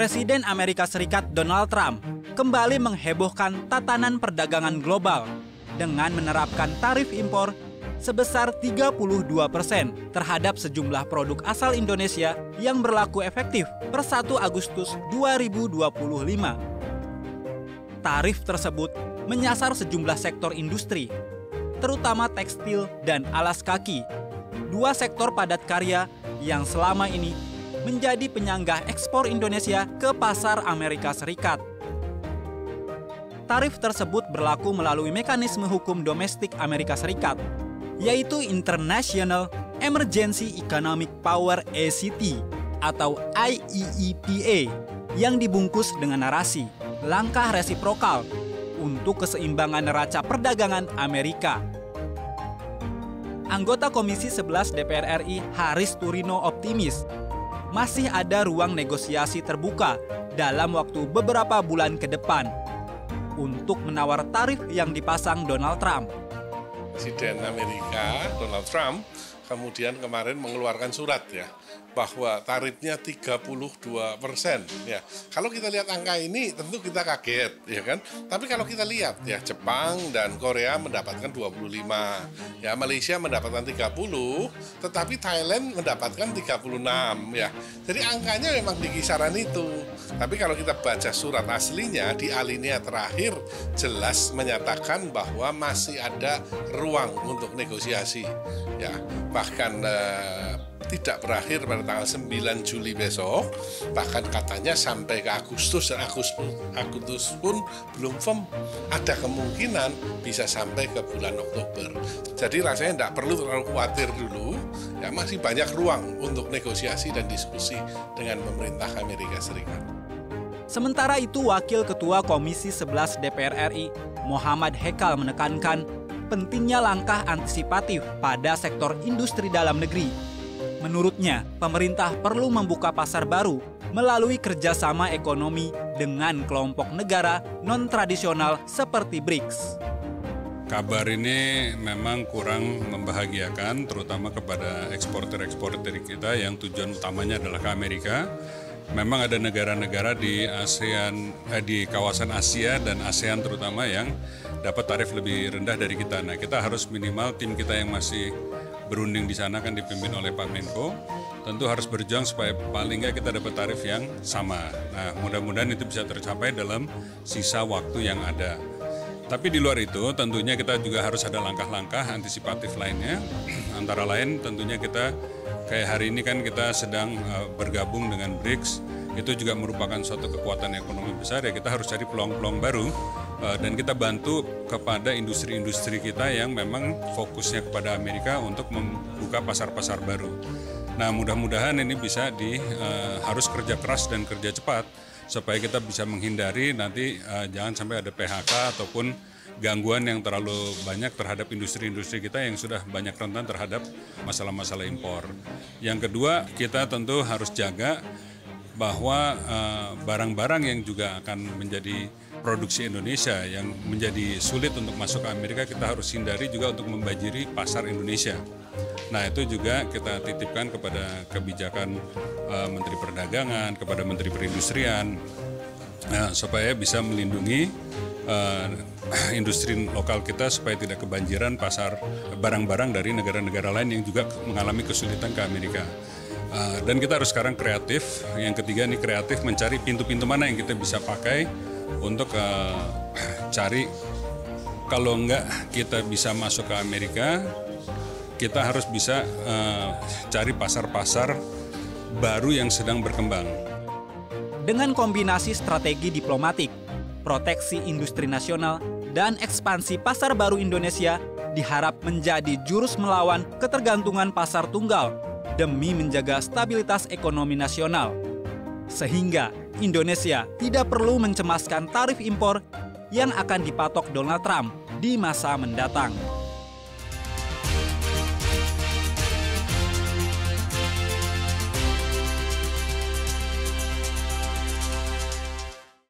Presiden Amerika Serikat Donald Trump kembali menghebohkan tatanan perdagangan global dengan menerapkan tarif impor sebesar 32% terhadap sejumlah produk asal Indonesia yang berlaku efektif per 1 Agustus 2025. Tarif tersebut menyasar sejumlah sektor industri, terutama tekstil dan alas kaki, dua sektor padat karya yang selama ini menjadi penyangga ekspor Indonesia ke pasar Amerika Serikat. Tarif tersebut berlaku melalui mekanisme hukum domestik Amerika Serikat, yaitu International Emergency Economic Power ACT atau IEEPA, yang dibungkus dengan narasi langkah resiprokal untuk keseimbangan neraca perdagangan Amerika. Anggota Komisi 11 DPR RI Haris Turino optimis masih ada ruang negosiasi terbuka dalam waktu beberapa bulan ke depan untuk menawar tarif yang dipasang Donald Trump. Presiden Amerika Donald Trump kemudian kemarin mengeluarkan surat ya bahwa tarifnya 32%. Ya, kalau kita lihat angka ini tentu kita kaget, ya kan? Tapi kalau kita lihat ya Jepang dan Korea mendapatkan 25, ya Malaysia mendapatkan 30, tetapi Thailand mendapatkan 36, ya. Jadi angkanya memang di kisaran itu. Tapi kalau kita baca surat aslinya di alinea terakhir jelas menyatakan bahwa masih ada ruang untuk negosiasi, ya. Bahkan tidak berakhir pada tanggal 9 Juli besok, bahkan katanya sampai ke Agustus, dan Agustus pun belum firm, ada kemungkinan bisa sampai ke bulan Oktober. Jadi rasanya tidak perlu terlalu khawatir dulu, ya masih banyak ruang untuk negosiasi dan diskusi dengan pemerintah Amerika Serikat. Sementara itu, Wakil Ketua Komisi 11 DPR RI, Muhammad Hekal menekankan pentingnya langkah antisipatif pada sektor industri dalam negeri. Menurutnya, pemerintah perlu membuka pasar baru melalui kerjasama ekonomi dengan kelompok negara non-tradisional seperti BRICS. Kabar ini memang kurang membahagiakan, terutama kepada eksportir-eksportir kita yang tujuan utamanya adalah ke Amerika. Memang ada negara-negara di di kawasan Asia dan ASEAN terutama yang dapat tarif lebih rendah dari kita. Nah, kita harus minimal tim kita yang masih berunding di sana kan dipimpin oleh Pak Menko, tentu harus berjuang supaya paling nggak kita dapat tarif yang sama. Nah, mudah-mudahan itu bisa tercapai dalam sisa waktu yang ada. Tapi di luar itu tentunya kita juga harus ada langkah-langkah antisipatif lainnya. Antara lain tentunya kita kayak hari ini kan kita sedang bergabung dengan BRICS, itu juga merupakan suatu kekuatan ekonomi besar, ya kita harus cari peluang-peluang baru dan kita bantu kepada industri-industri kita yang memang fokusnya kepada Amerika untuk membuka pasar-pasar baru. Nah, mudah-mudahan ini bisa harus kerja keras dan kerja cepat supaya kita bisa menghindari nanti jangan sampai ada PHK ataupun gangguan yang terlalu banyak terhadap industri-industri kita yang sudah banyak rentan terhadap masalah-masalah impor. Yang kedua, kita tentu harus jaga bahwa barang-barang yang juga akan menjadi produksi Indonesia yang menjadi sulit untuk masuk ke Amerika, kita harus hindari juga untuk membanjiri pasar Indonesia. Nah, itu juga kita titipkan kepada kebijakan Menteri Perdagangan, kepada Menteri Perindustrian, supaya bisa melindungi industri lokal kita supaya tidak kebanjiran pasar barang-barang dari negara-negara lain yang juga mengalami kesulitan ke Amerika. Dan kita harus sekarang kreatif. Yang ketiga nih kreatif mencari pintu-pintu mana yang kita bisa pakai untuk cari, kalau enggak kita bisa masuk ke Amerika, kita harus bisa cari pasar-pasar baru yang sedang berkembang. Dengan kombinasi strategi diplomatik, proteksi industri nasional, dan ekspansi pasar baru Indonesia diharap menjadi jurus melawan ketergantungan pasar tunggal demi menjaga stabilitas ekonomi nasional. Sehingga Indonesia tidak perlu mencemaskan tarif impor yang akan dipatok Donald Trump di masa mendatang.